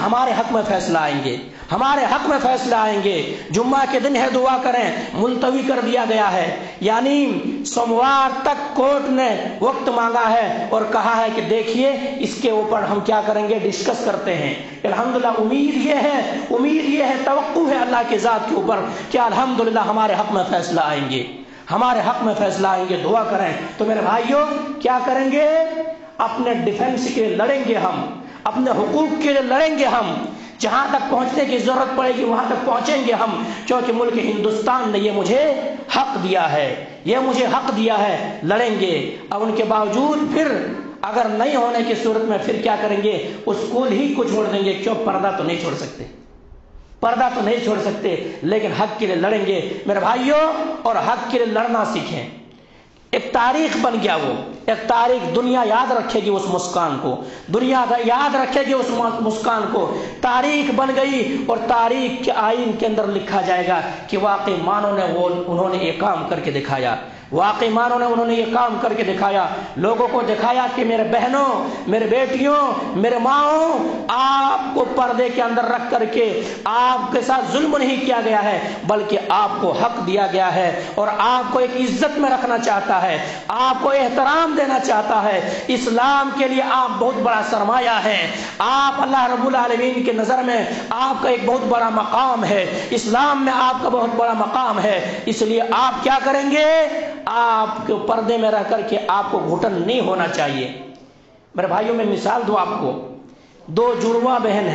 ہمارے حق میں فیصلہ آئیں گے، ہمارے حق میں فیصلہ آئیں گے۔ جمعہ کے دن ہے، دعا کریں، ملتوی کر دیا گیا ہے، یعنی سوموار تک کورٹ نے وقت مانگا ہے اور کہا ہے کہ دیکھیے اس کے اوپر ہم کیا کریں گے، ڈسکس کرتے ہیں۔ الحمدللہ امید یہ ہے، توقع ہے اللہ کی ذات کے اوپر کہ الحمدللہ ہمارے حق میں فیصلہ آئیں گے، ہمارے حق میں فیصلہ آئیں گے۔ دعا کریں۔ تو میرے بھائیوں کیا کریں گے؟ اپنے ڈیفنس کے لیے لڑیں گے، ہم اپنے حقوق کے لیے لڑیں گے، ہم جہاں تک پہنچنے کی ضرورت پڑے گی وہاں تک پہنچیں گے ہم، کیونکہ ملک ہندوستان نے یہ مجھے حق دیا ہے، یہ مجھے حق دیا ہے، لڑیں گے۔ اب ان کے باوجود پھر اگر نہیں ہونے کی صورت میں پھر کیا کریں گے؟ اسکول ہی کو چھوڑ دیں گے، کیوں؟ پردہ تو نہیں چھوڑ سکتے، پردہ تو نہیں چھوڑ سکتے، لیکن حق کے لیے لڑیں گے میرے بھائیوں، اور حق کے لیے لڑنا سیکھیں۔ ایک تاریخ بن گیا، وہ ایک تاریخ، دنیا یاد رکھے گی اس مسکان کو، دنیا یاد رکھے گی اس مسکان کو، تاریخ بن گئی، اور تاریخ کے آئین کے اندر لکھا جائے گا کہ واقعی مانوں نے انہوں نے یہ کام کر کے دکھایا، واقعی مانوں نے انہوں نے یہ کام کر کے دکھایا، لوگوں کو دکھایا کہ میرے بہنوں، میرے بیٹیوں، میرے ماؤں، آپ کو پردے کے اندر رکھ کر کے آپ کے ساتھ ظلم نہیں کیا گیا ہے، بلکہ آپ کو حق دیا گیا ہے، اور آپ کو ایک عزت میں رکھنا چاہتا ہے، آپ کو احترام دینا چاہتا ہے۔ اسلام کے لیے آپ بہت بڑا سرمایہ ہیں، آپ اللہ رب العالمین کی نظر میں آپ کا ایک بہت بڑا مقام ہے، اسلام میں آپ کا بہت بڑا مقام ہے، اس لیے آپ کیا کریں گے؟ آپ کے پردے میں رہ کر کے آپ کو گھٹن نہیں ہونا چاہیے۔ میرے بھائیوں میں مثال دو آپ کو، دو جڑواں بہن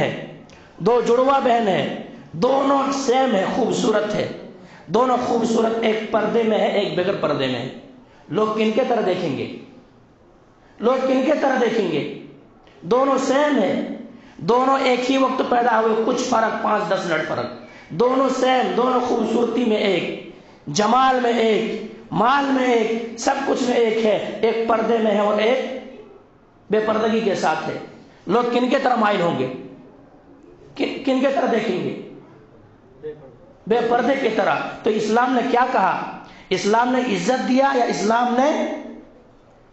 ہے، دونوں سیم ہے، خوبصورت ہے، دونوں خوبصورت، ایک پردے میں ہے ایک بغیر پردے میں ہے، لوگ کن کے طرح دیکھیں گے؟ لوگ کن کے طرح دیکھیں گے؟ دونوں سیم ہے، دونوں ایک ہی وقت پیدا ہوئے، کچھ فرق 5-10 منٹ فرق، دونوں سیم، دونوں خوبصورتی میں ایک، جمال میں ایک، مال میں ایک، سب کچھ میں ایک ہے، ایک پردے میں ہے اور ایک بے پردگی کے ساتھ ہے۔ لوگ کن کے طرح مائل ہوں گے؟ کن کے طرح دیکھیں گے؟ بے پردے کی طرح۔ تو اسلام نے کیا کہا؟ اسلام نے عزت دیا یا اسلام نے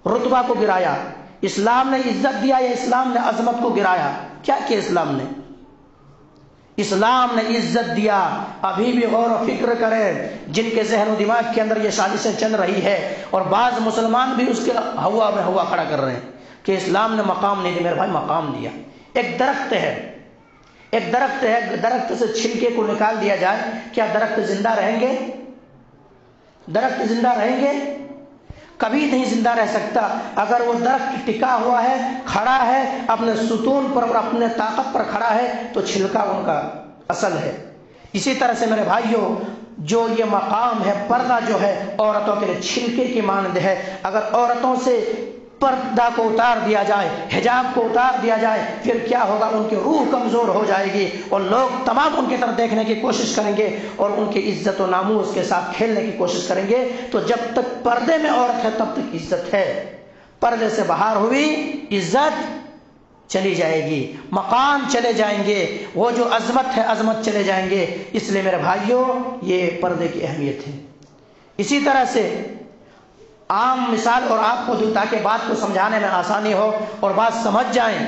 رتبہ کو گرایا؟ اسلام نے عزت دیا یا اسلام نے عظمت کو گرایا؟ کیا کیا اسلام نے؟ اسلام نے عزت دیا۔ ابھی بھی غور و فکر کریں جن کے ذہن و دماغ کے اندر یہ سازشیں چل رہی ہے، اور بعض مسلمان بھی اس کے ہوا میں ہوا کھڑا کر رہے ہیں کہ اسلام نے مقام نہیں دیا۔ میرے بھائی مقام دیا۔ ایک درخت ہے، ایک درخت ہے، درخت سے چھلکے کو نکال دیا جائے، کیا درخت زندہ رہیں گے؟ درخت زندہ رہیں گے؟ کبھی نہیں زندہ رہ سکتا۔ اگر وہ درخت ٹکا ہوا ہے، کھڑا ہے، اپنے ستون پر اور اپنے طاقت پر کھڑا ہے، تو چھلکا ان کا اصل ہے۔ اسی طرح سے میرے بھائیوں، جو یہ مقام ہے، پردہ جو ہے عورتوں کے لیے چھلکے کی مانند ہے۔ اگر عورتوں سے پردہ کو اتار دیا جائے، حجاب کو اتار دیا جائے، پھر کیا ہوگا؟ ان کی روح کمزور ہو جائے گی اور لوگ تمام ان کی طرف دیکھنے کی کوشش کریں گے اور ان کی عزت و ناموس کے ساتھ کھیلنے کی کوشش کریں گے۔ تو جب تک پردے میں عورت ہے تب تک عزت ہے، پردے سے باہر ہوئی عزت چلی جائے گی، مقام چلے جائیں گے، وہ جو عظمت ہے عظمت چلے جائیں گے۔ اس لیے میرے بھائیوں یہ پردے کی اہمیت ہے۔ اسی طرح سے عام مثال اور آپ کو دوں تاکہ بات کو سمجھانے میں آسانی ہو اور بات سمجھ جائیں۔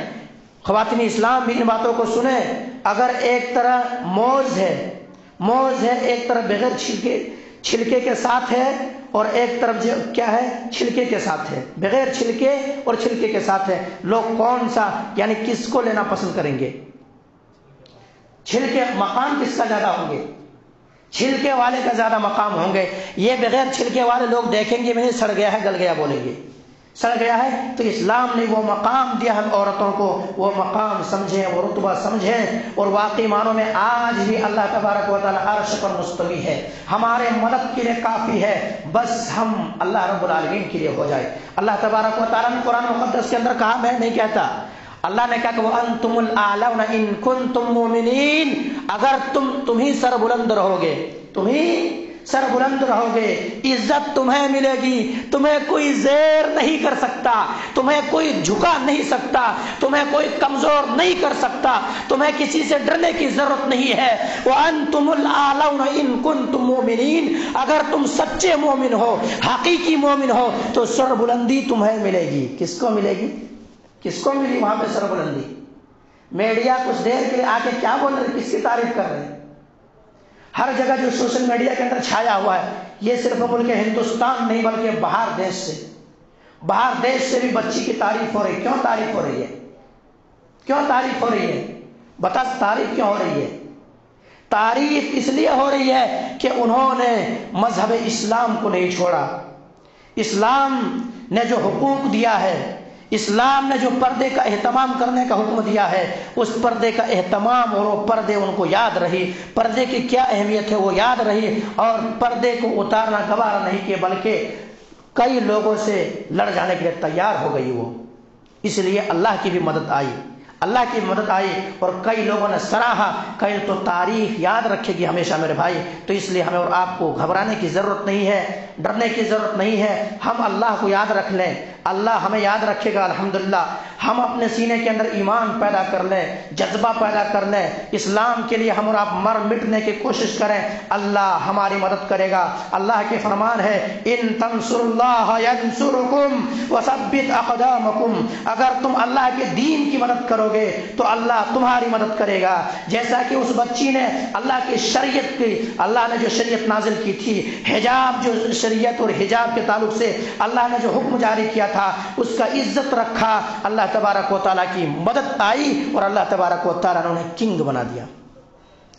خواتین اسلام بھی ان باتوں کو سنیں۔ اگر ایک طرح موز ہے، ایک طرف بغیر چھلکے کے ساتھ ہے، اور ایک طرف جو کیا ہے چھلکے کے ساتھ ہے، بغیر چھلکے اور چھلکے کے ساتھ ہے، لوگ کون سا یعنی کس کو لینا پسند کریں گے؟ چھلکے مقام کس کا زیادہ ہوں گے؟ چھلکے والے کا زیادہ مقام ہوں گے۔ یہ بغیر چھلکے والے لوگ دیکھیں گے نہیں، سڑ گیا ہے گل گیا بولیں گے، سڑ گیا ہے۔ تو اسلام نے وہ مقام دیا ہم عورتوں کو، وہ مقام سمجھیں، وہ رتبہ سمجھیں، اور واقعی معنوں میں آج بھی اللہ تبارک و تعالی عرش پر مستوی ہے، ہمارے مدد کے لیے کافی ہے، بس ہم اللہ رب العالمین کے لیے ہو جائے۔ اللہ تبارک و تعالی نے قرآن مقدس کے اندر کہا، میں نہیں کہتا، اللہ نے کہا کہ وَأَنْتُمُ الْأَعْلَوْنَ إِن كُنتُم مُؤْمِنِينَ، اگر تم ہی سر بلند رہو گے، تم ہی سر بلند رہو گے، عزت تمہیں ملے گی، تمہیں کوئی زیر نہیں کر سکتا، تمہیں کوئی جھکا نہیں سکتا، تمہیں کوئی کمزور نہیں کر سکتا، تمہیں کسی سے ڈرنے کی ضرورت نہیں ہے۔ وَأَنْتُمُ الْأَعْلَوْنَ إِن كُنتُم مُؤْمِنِينَ، اگر تم سچے مومن ہو، حقیقی مومن ہو، تو سر بلندی تمہیں ملے گی۔ کس کو ملے گی؟ کس کو ملی وہاں پہ سر بلندی؟ میڈیا کچھ دیر کے لیے آ کے کیا بول رہے، کس کی تعریف کر رہے ہیں؟ ہر جگہ جو سوشل میڈیا کے اندر چھایا ہوا ہے، یہ صرف ملک ہندوستان نہیں بلکہ باہر دیش سے بھی بچی کی تعریف ہو رہی ہے۔ کیوں تعریف ہو رہی ہے؟ کیوں تعریف ہو رہی ہے؟ بتا، تعریف کیوں ہو رہی ہے؟ تعریف اس لیے ہو رہی ہے کہ انہوں نے مذہب اسلام کو نہیں چھوڑا۔ اسلام نے جو حقوق دیا ہے، اسلام نے جو پردے کا اہتمام کرنے کا حکم دیا ہے، اس پردے کا اہتمام اور وہ پردے ان کو یاد رہی، پردے کی کیا اہمیت ہے وہ یاد رہی، اور پردے کو اتارنا گوارا نہیں کیا، بلکہ کئی لوگوں سے لڑ جانے کے لیے تیار ہو گئی وہ۔ اس لیے اللہ کی بھی مدد آئی، اللہ کی مدد آئی، اور کئی لوگوں نے سراہا، کئی تو تاریخ یاد رکھے گی ہمیشہ میرے بھائی۔ تو اس لیے ہمیں اور آپ کو گھبرانے کی ضرورت نہیں ہے، ڈرنے کی ضرورت نہیں ہے، ہم اللہ کو یاد رکھ لیں، اللہ ہمیں یاد رکھے گا الحمدللہ۔ ہم اپنے سینے کے اندر ایمان پیدا کر لیں، جذبہ پیدا کر لیں، اسلام کے لیے ہم اور آپ مر مٹنے کی کوشش کریں، اللہ ہماری مدد کرے گا۔ اللہ کے فرمان ہے، ان تنصروا اللہ ینصرکم وثبت اقدامکم، اگر تم اللہ کے دین کی مدد کرو گے تو اللہ تمہاری مدد کرے گا۔ جیسا کہ اس بچی نے اللہ کی شریعت کی، اللہ نے جو شریعت نازل کی تھی، حجاب، جو شریعت اور حجاب کے تعلق سے اللہ نے جو حکم جاری کیا تھا، اس کا عزت رکھا، اللہ تبارک و تعالیٰ کی مدد آئی، اور اللہ تبارک و تعالیٰ نے انہیں کنگ بنا دیا،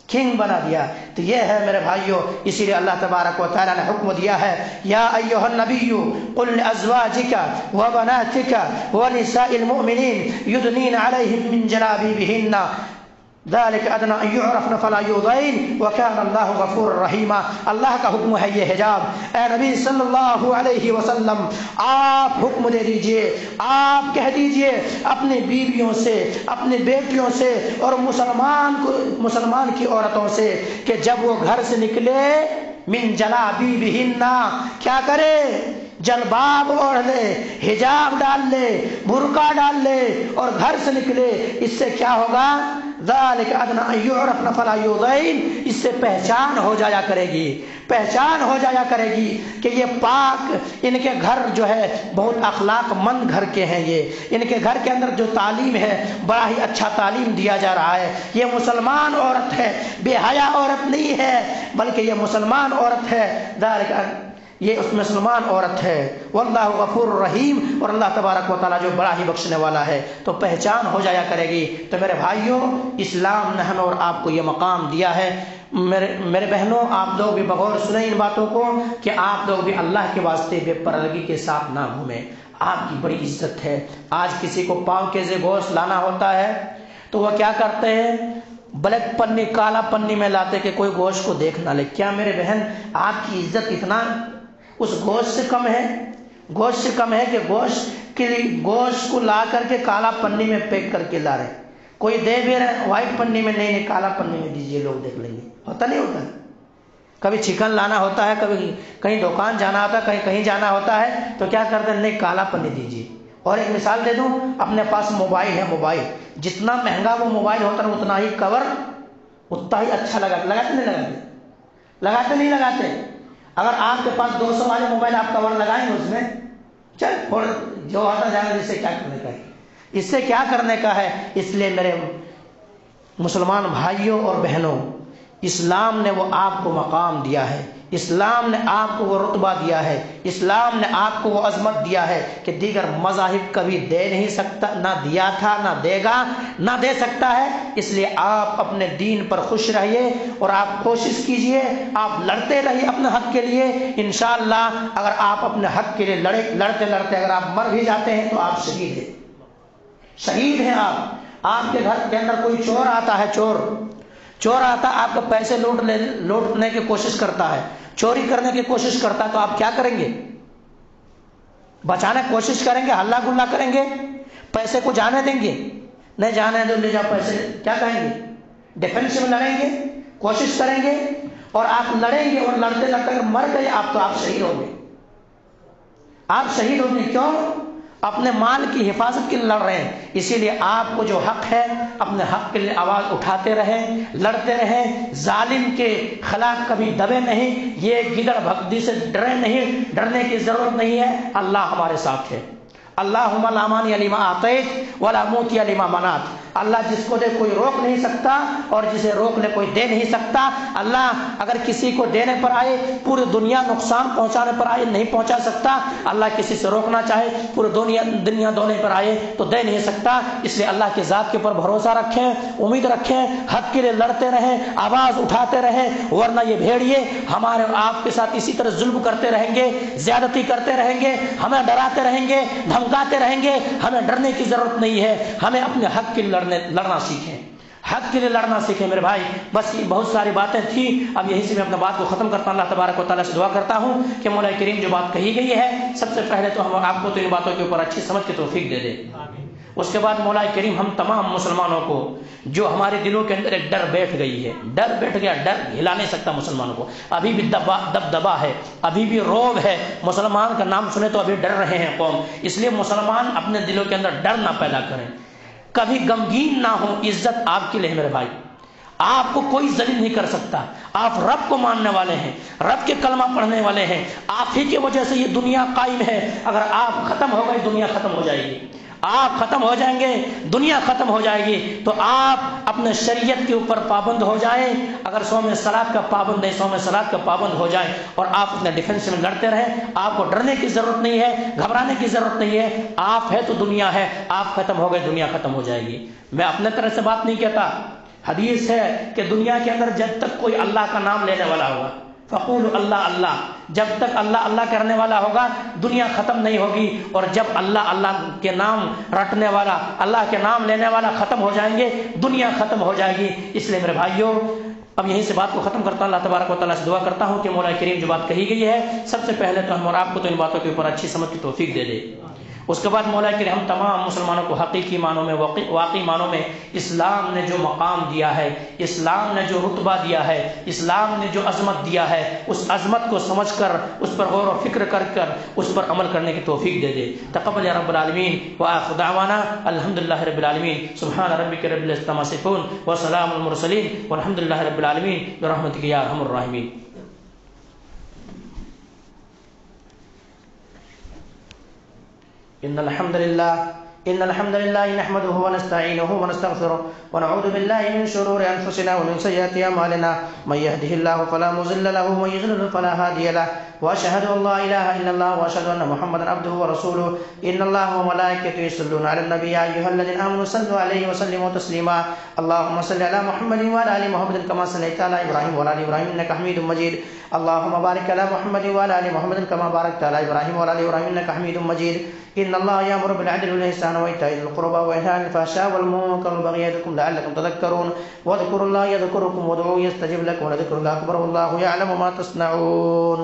کنگ بنا دیا۔ تو یہ ہے میرے بھائیوں، اسی لیے اللہ تبارک و تعالیٰ نے حکم دیا ہے، یا ایھا النبی قل لازواجک وبناتک ونساء المؤمنین یدنین علیہن من جلابیبہن ذلك ادنى ان يعرفن فلا يؤذين وكان الله غفورا رحيما۔ اللہ کا حکم ہے یہ حجاب۔ اے نبی صلی اللہ علیہ وسلم، آپ حکم دے دیجئے، آپ کہہ دیجئے اپنی بیویوں سے، اپنی بیٹیوں سے اور مسلمان کی عورتوں سے کہ جب وہ گھر سے نکلے، من جلابیبہن، کیا کرے؟ جلباب اوڑھ لے، حجاب ڈال لے، برقع ڈال لے اور گھر سے نکلے۔ اس سے کیا ہوگا؟ ذالک ادنی ان یعرفن فلا یؤذین، اس سے پہچان ہو جایا کرے گی، پہچان ہو جایا کرے گی کہ یہ پاک ان کے گھر جو ہے بہت اخلاق مند گھر کے ہیں، یہ ان کے گھر کے اندر جو تعلیم ہے بڑا ہی اچھا تعلیم دیا جا رہا ہے، یہ مسلمان عورت ہے، بے حیا عورت نہیں ہے بلکہ یہ مسلمان عورت ہے، یہ اس مسلمان عورت ہے، واللہ غفور رحیم، اور اللہ تبارک و تعالیٰ جو بڑا ہی بخشنے والا ہے، تو پہچان ہو جایا کرے گی۔ تو میرے بھائیوں، اسلام نے ہمیں اور آپ کو یہ مقام دیا ہے۔ میرے بہنوں، آپ لوگ بھی بغور سنیں ان باتوں کو کہ آپ لوگ بھی اللہ کے واسطے بے پردگی کے ساتھ نہ گھومیں۔ آپ کی بڑی عزت ہے۔ آج کسی کو پاؤ کے گوشت لانا ہوتا ہے تو وہ کیا کرتے ہیں؟ بلیک پنی، کالا پنی میں لاتے کہ کوئی گوشت کو دیکھ نہ لے۔ کیا میرے بہن آپ کی عزت اتنا اس گوشت سے کم ہے؟ گوشت سے کم ہے کہ گوشت کو لا کر کے کالا پنی میں پیک کر کے لا رہے، کوئی دے بھی رہے وائٹ پنی میں، نہیں کالا پنی میں دیجئے، لوگ دیکھ لیں گے۔ ہوتا نہیں ہوتا؟ کبھی چکن لانا ہوتا ہے، کبھی کہیں دکان جانا ہوتا ہے، کہیں جانا ہوتا ہے تو کیا کرتے ہیں؟ نہیں کالا پنی دیجئے۔ اور ایک مثال دے دوں، اپنے پاس موبائل ہے، موبائل جتنا مہنگا وہ موبائل ہوتا ہے اتنا ہی کور اتنا ہی اچھا لگاتے نہیں لگاتے؟ اگر آپ کے پاس 200 والے موبائل آپ کور لگائیں گے اس میں چل جو ہوتا جائے گا، اس سے کیا کرنے کا ہے؟ اس سے کیا کرنے کا ہے؟ اس لیے میرے مسلمان بھائیوں اور بہنوں، اسلام نے وہ آپ کو مقام دیا ہے، اسلام نے آپ کو وہ رتبہ دیا ہے، اسلام نے آپ کو وہ عظمت دیا ہے کہ دیگر مذاہب کبھی دے نہیں سکتا، نہ دیا تھا، نہ دے گا، نہ دے سکتا ہے۔ اس لیے آپ اپنے دین پر خوش رہیے اور آپ کوشش کیجئے، آپ لڑتے رہیے اپنے حق کے لیے۔ انشاءاللہ اگر آپ اپنے حق کے لیے لڑتے اگر آپ مر بھی جاتے ہیں تو آپ شہید ہیں آپ کے گھر کے اندر کوئی چور آتا ہے، چور آتا ہے، آپ کے پیسے لوٹنے کی کوشش کرتا ہے، چوری کرنے کی کوشش کرتا ہے، تو آپ کیا کریں گے؟ بچانے کی کوشش کریں گے، ہلہ گلا کریں گے، پیسے کو جانے دیں گے؟ نہیں جانے دو، لے جاؤ پیسے، کیا کہیں گے؟ ڈیفینس میں لڑیں گے، کوشش کریں گے، اور آپ لڑیں گے اور لڑتے اگر مر گئے تو آپ شہید ہوں گے۔ آپ شہید ہوں گے، کیوں؟ اپنے مال کی حفاظت کے لیے لڑ رہے ہیں۔ اسی لیے آپ کو جو حق ہے اپنے حق کے لیے آواز اٹھاتے رہیں، لڑتے رہیں، ظالم کے خلاف کبھی دبے نہیں، یہ گدڑ بھگدی سے ڈرے نہیں، ڈرنے کی ضرورت نہیں ہے، اللہ ہمارے ساتھ ہے۔ اللہم لا مانع لما اعطیت ولا معطی لما منعت۔ اللہ جس کو دے کوئی روک نہیں سکتا اور جسے روک لے کوئی دے نہیں سکتا۔ اللہ اگر کسی کو دینے پر آئے، پوری دنیا نقصان پہنچانے پر آئے نہیں پہنچا سکتا، اللہ کسی سے روکنا چاہے پوری دنیا دونے پر آئے تو دے نہیں سکتا۔ اس لیے اللہ کی ذات کے اوپر بھروسہ رکھیں، امید رکھیں، حق کے لیے لڑتے رہیں، آواز اٹھاتے رہیں، ورنہ یہ بھیڑیے ہمارے اور آپ کے ساتھ اسی طرح ظلم کرتے رہیں گے، زیادتی کرتے رہیں گے، ہمیں ڈراتے رہیں گے، دھمکاتے رہیں گے۔ ہمیں ڈرنے کی ضرورت نہیں ہے، ہمیں اپنے حق کے لیے لڑنا سیکھیں، حق کے لیے لڑنا سیکھیں میرے بھائی۔ بس یہ بہت ساری باتیں تھیں، اب یہی سے میں اپنے بات کو ختم کرتا ہوں۔ اللہ تبارک و تعالیٰ سے دعا کرتا ہوں کہ مولا کریم جو بات کہی گئی ہے، سب سے پہلے تو ہم آپ کو تو ان باتوں کے اوپر اچھی سمجھ کی توفیق دے دے۔ اس کے بعد مولا کریم ہم تمام مسلمانوں کو جو ہمارے دلوں کے اندر ایک ڈر بیٹھ گئی ہے، ڈر بیٹھ گیا، ڈر ہلا نہیں سکتا مسلمانوں کو، ابھی بھی دبدبا ہے، ابھی بھی روب ہے، مسلمان کا نام سنے تو ابھی ڈر رہے ہیں قوم۔ اس لیے مسلمان اپنے دلوں کے اندر ڈر نہ پیدا کریں، کبھی غمگین نہ ہو۔ عزت آپ کے لیے میرے بھائی، آپ کو کوئی ذلیل نہیں کر سکتا۔ آپ رب کو ماننے والے ہیں، رب کے کلمہ پڑھنے والے ہیں، آپ ہی کی وجہ سے یہ دنیا قائم ہے۔ اگر آپ ختم ہو گئے دنیا ختم ہو جائے گی، آپ ختم ہو جائیں گے دنیا ختم ہو جائے گی۔ تو آپ اپنے شریعت کے اوپر پابند ہو جائیں، اگر صوم صلات کا پابند نہیں، صوم صلات کا پابند ہو جائیں، اور آپ اپنے ڈیفنس میں لڑتے رہیں۔ آپ کو ڈرنے کی ضرورت نہیں ہے، گھبرانے کی ضرورت نہیں ہے۔ آپ ہے تو دنیا ہے، آپ ختم ہو گئے دنیا ختم ہو جائے گی۔ میں اپنے طرح سے بات نہیں کہتا، حدیث ہے کہ دنیا کے اندر جب تک کوئی اللہ کا نام لینے والا ہوگا، فقول اللہ اللہ، جب تک اللہ اللہ کرنے والا ہوگا دنیا ختم نہیں ہوگی، اور جب اللہ اللہ کے نام رٹنے والا، اللہ کے نام لینے والا ختم ہو جائیں گے دنیا ختم ہو جائے گی۔ اس لیے میرے بھائیوں اب یہیں سے بات کو ختم کرتا ہوں۔ اللہ تبارک و تعالیٰ سے دعا کرتا ہوں کہ مولا کریم جو بات کہی گئی ہے، سب سے پہلے تو ہم اور آپ کو تو ان باتوں کے اوپر اچھی سمجھ کی توفیق دے دے۔ اس کے بعد مولا کریم ہم تمام مسلمانوں کو حقیقی معنوں میں، واقعی معنوں میں اسلام نے جو مقام دیا ہے، اسلام نے جو رتبہ دیا ہے، اسلام نے جو عظمت دیا ہے، اس عظمت کو سمجھ کر، اس پر غور و فکر کر اس پر عمل کرنے کی توفیق دے دے۔ تقبل یا رب العالمین، وآخر دعوانا الحمدللہ رب العالمین، سبحان ربک رب العزۃ عما یصفون وسلام المرسلین والحمدللہ رب العالمین برحمتک یا ارحم الراحمین۔ إن الحمد لله نحمده ونستعينه ونستغفره ونعوذ بالله من شرور أنفسنا ومن سيئات أعمالنا من يهده الله فلا مضل له ومن يضلل فلا هادي له وأشهد أن لا إله إلا الله وأشهد أن محمدا عبده ورسوله إن الله وملائكته يصلون على النبي يا أيها الذين آمنوا صلوا عليه وسلموا تسليما اللهم صل على محمد وعلى آل محمد كما صليت على إبراهيم وعلى آل إبراهيم إنك حميد مجيد اللهم بارك على محمد وعلى آل محمد كما باركت على إبراهيم وعلى آل إبراهيم إنك حميد مجيد إن الله يأمر بالعدل والإحسان وإيتاء ذي القربى وينهى عن الفحشاء والمنكر والبغي يعظكم لعلكم تذكرون واذكروا الله يذكركم وادعوه يستجب لكم ولذكر الله أكبر والله يعلم ما تصنعون.